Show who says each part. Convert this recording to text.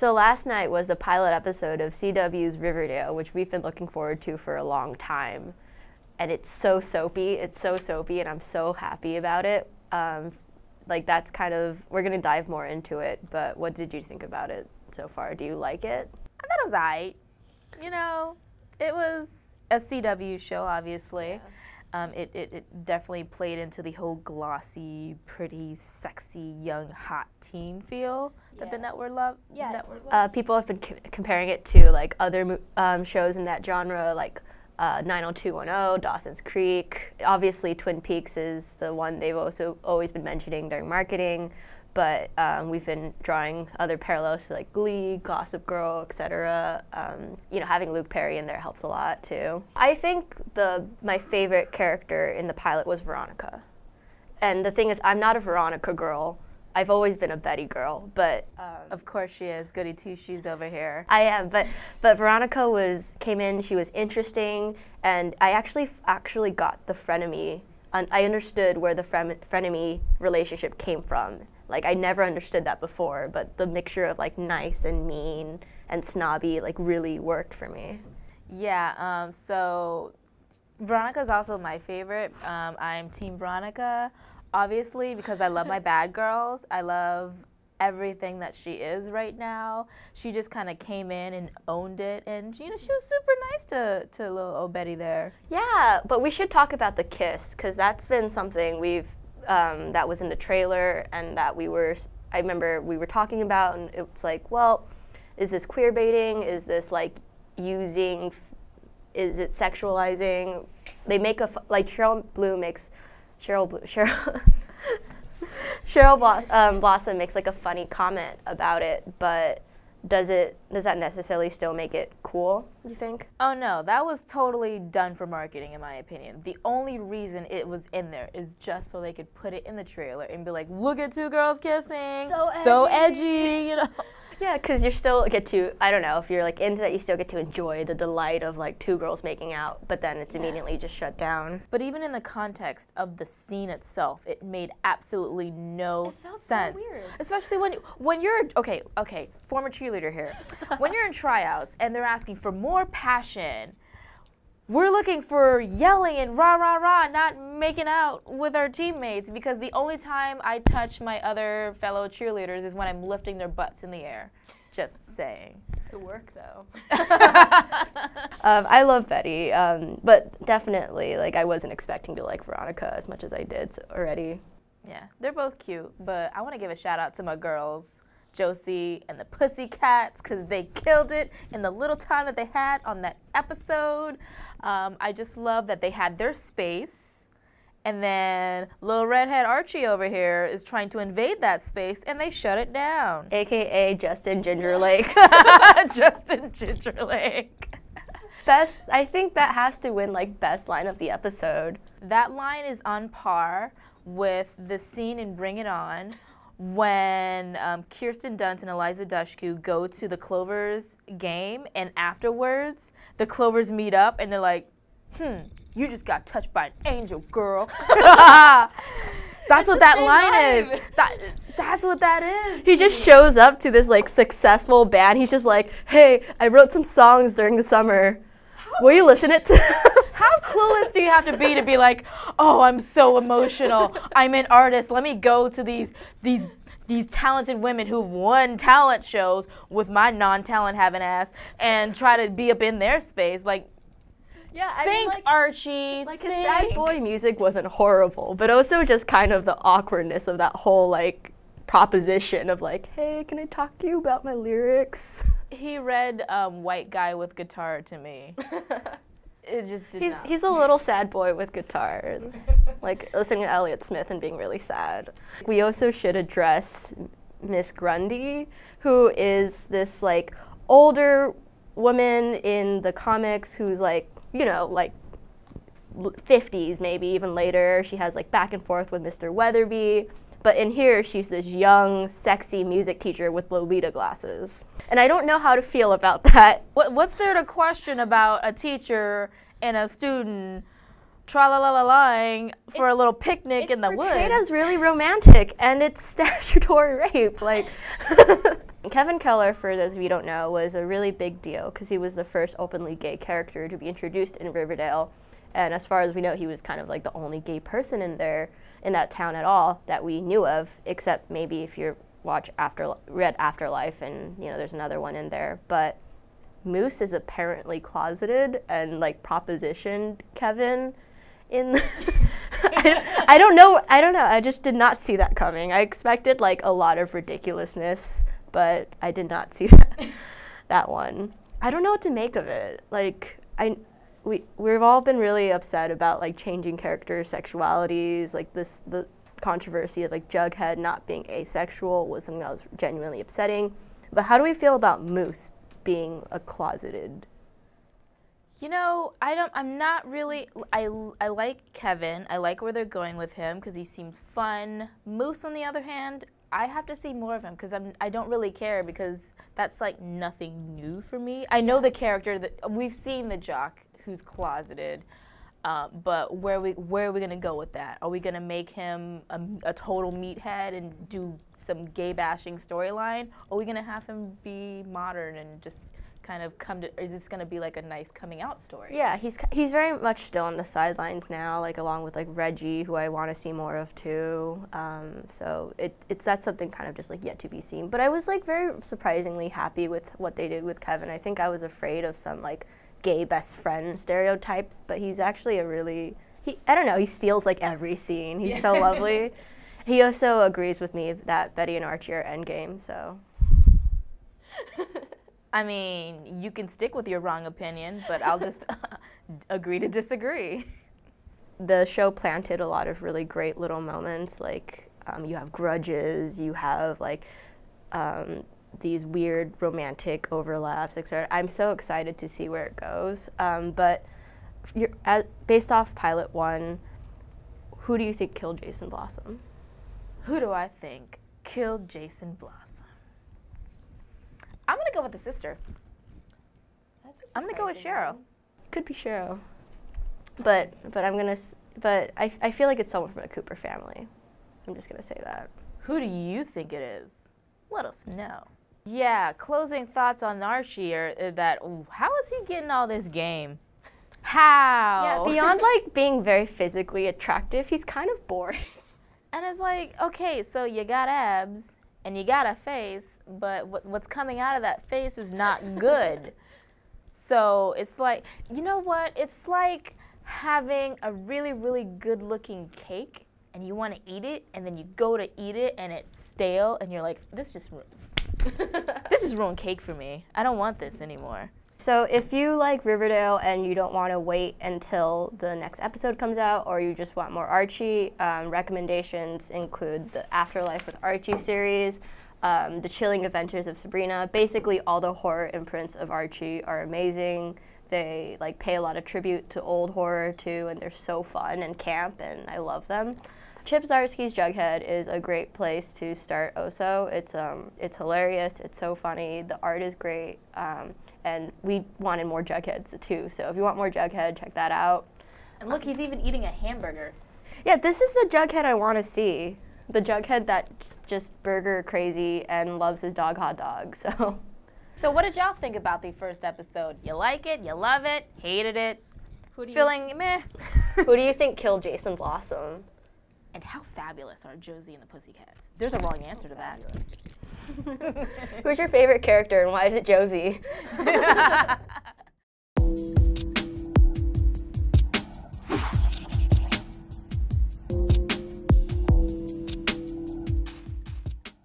Speaker 1: So last night was the pilot episode of CW's Riverdale, which we've been looking forward to for a long time. And it's so soapy, and I'm so happy about it. Like that's kind of, we're gonna dive more into it, but what did you think about it so far? Do you like it?
Speaker 2: I thought it was aight. You know, it was a CW show, obviously. Yeah. It definitely played into the whole glossy, pretty, sexy, young, hot teen feel that the network loves.
Speaker 1: People have been comparing it to like other shows in that genre, like 90210, Dawson's Creek. Obviously, Twin Peaks is the one they've also always been mentioning during marketing, but we've been drawing other parallels to like Glee, Gossip Girl, etc. You know, having Luke Perry in there helps a lot too. I think my favorite character in the pilot was Veronica. And the thing is, I'm not a Veronica girl. I've always been a Betty girl, but
Speaker 2: of course she is. Goody two shoes over here.
Speaker 1: I am, but Veronica came in. She was interesting, and I actually got the frenemy. I understood where the frenemy relationship came from. Like I never understood that before, but the mixture of like nice and mean and snobby like really worked for me.
Speaker 2: Yeah. So Veronica's also my favorite. I'm Team Veronica. Obviously, because I love my bad girls. I love everything that she is right now. She just kind of came in and owned it, and you know, she was super nice to little old Betty there.
Speaker 1: Yeah, but we should talk about the kiss, because that's been something that was in the trailer, and that I remember we were talking about, and it's like, well, is this queer baiting? Is this like using? Is it sexualizing? They make like Cheryl Blossom makes like a funny comment about it, but does that necessarily still make it cool, do you think?
Speaker 2: Oh no, that was totally done for marketing in my opinion. The only reason it was in there is just so they could put it in the trailer and be like, look at two girls kissing, so edgy, you know.
Speaker 1: Yeah, because you still get to, I don't know, if you're like into that, you still get to enjoy the delight of like two girls making out, but then it's immediately just shut down.
Speaker 2: But even in the context of the scene itself, it made absolutely no sense.
Speaker 1: So weird.
Speaker 2: Especially when you're, okay, former cheerleader here. When you're in tryouts and they're asking for more passion, we're looking for yelling and rah, rah, rah, not making out with our teammates, because the only time I touch my other fellow cheerleaders is when I'm lifting their butts in the air. Just saying.
Speaker 1: Good work, though. I love Betty, but definitely, like, I wasn't expecting to like Veronica as much as I did already.
Speaker 2: Yeah, they're both cute, but I want to give a shout out to my girls, Josie and the Pussycats, because they killed it in the little time that they had on that episode. I just love that they had their space, and then little redhead Archie over here is trying to invade that space, and they shut it down.
Speaker 1: AKA Justin Gingerlake.
Speaker 2: Justin Gingerlake.
Speaker 1: I think that has to win like best line of the episode.
Speaker 2: That line is on par with the scene in Bring It On, when Kirsten Dunst and Eliza Dushku go to the Clovers game, and afterwards the Clovers meet up and they're like, you just got touched by an angel, girl. That's what that line is. That's what that is.
Speaker 1: He just shows up to this like successful band. He's just like, hey, I wrote some songs during the summer. Will you listen it to?
Speaker 2: How clueless do you have to be like, oh, I'm so emotional. I'm an artist. Let me go to these talented women who've won talent shows with my non-talent having ass and try to be up in their space. Like,
Speaker 1: yeah,
Speaker 2: like, Archie.
Speaker 1: Like his sad boy music wasn't horrible, but also just kind of the awkwardness of that whole like proposition of like, hey, can I talk to you about my lyrics?
Speaker 2: He read White Guy with Guitar to me. It just did not.
Speaker 1: He's a little sad boy with guitars, like listening to Elliott Smith and being really sad. We also should address Miss Grundy, who is this like older woman in the comics who's like, you know, like 50s, maybe even later. She has like back and forth with Mr. Weatherbee. But in here, she's this young, sexy music teacher with Lolita glasses. And I don't know how to feel about that.
Speaker 2: What's there to question about a teacher and a student tra-la-la-la-lying for a little picnic in the woods?
Speaker 1: It's portrayed as really romantic, and it's statutory rape. Like, Kevin Keller, for those of you who don't know, was a really big deal because he was the first openly gay character to be introduced in Riverdale. And as far as we know, he was kind of like the only gay person in that town at all that we knew of, except maybe if you read Afterlife, and there's another one in there. But Moose is apparently closeted and like propositioned Kevin in I don't know. I just did not see that coming. I expected like a lot of ridiculousness, but I did not see that one. I don't know what to make of it. Like we've all been really upset about like changing character sexualities, like the controversy of like Jughead not being asexual was something that was genuinely upsetting. But how do we feel about Moose being a closeted?
Speaker 2: I'm not really, I like Kevin. I like where they're going with him because he seems fun. Moose, on the other hand, I have to see more of him because I don't really care because that's like nothing new for me. I know the character that we've seen, the jock who's closeted, but where are we gonna go with that? Are we gonna make him a total meathead and do some gay bashing storyline? Or are we gonna have him be modern and just kind of is this going to be like a nice coming out story? Yeah, he's very much still on the sidelines now, like along with like Reggie, who I want to see more of too. So that's something kind of just like yet to be seen. But I was like very surprisingly happy with what they did with Kevin. I think I was afraid of some like gay best friend stereotypes, but he's actually I don't know, he steals like every scene. He's so lovely. He also agrees with me that Betty and Archie are endgame, so. I mean, you can stick with your wrong opinion, but I'll just agree to disagree. The show planted a lot of really great little moments, like you have grudges, you have like these weird romantic overlaps, etc. I'm so excited to see where it goes. But based off Pilot 1, who do you think killed Jason Blossom? Who do I think killed Jason Blossom? I'm gonna go with the sister. I'm gonna go with Cheryl. Could be Cheryl, but I feel like it's someone from the Cooper family. I'm just gonna say that. Who do you think it is? Let us know. Yeah, closing thoughts on Archie are that how is he getting all this game? How? Yeah, beyond like being very physically attractive, he's kind of boring. And it's like, okay, so you got abs. And you got a face, but what's coming out of that face is not good. So it's like, you know what? It's like having a really, really good-looking cake, and you want to eat it, and then you go to eat it, and it's stale, and you're like, this is ruined cake for me. I don't want this anymore. So if you like Riverdale and you don't want to wait until the next episode comes out, or you just want more Archie, recommendations include the Afterlife with Archie series, The Chilling Adventures of Sabrina. Basically all the horror imprints of Archie are amazing. They like pay a lot of tribute to old horror too, and they're so fun and camp, and I love them. Chip Zdarsky's Jughead is a great place to start also. It's hilarious, it's so funny, the art is great, and we wanted more Jugheads too, so if you want more Jughead, check that out. And look, he's even eating a hamburger. Yeah, this is the Jughead I want to see. The Jughead that's just burger crazy and loves his dog hot dog, so. So what did y'all think about the first episode? You like it, you love it, hated it, feeling meh? Who do you think killed Jason Blossom? And how fabulous are Josie and the Pussycats? There's a wrong answer to that. Who's your favorite character and why is it Josie?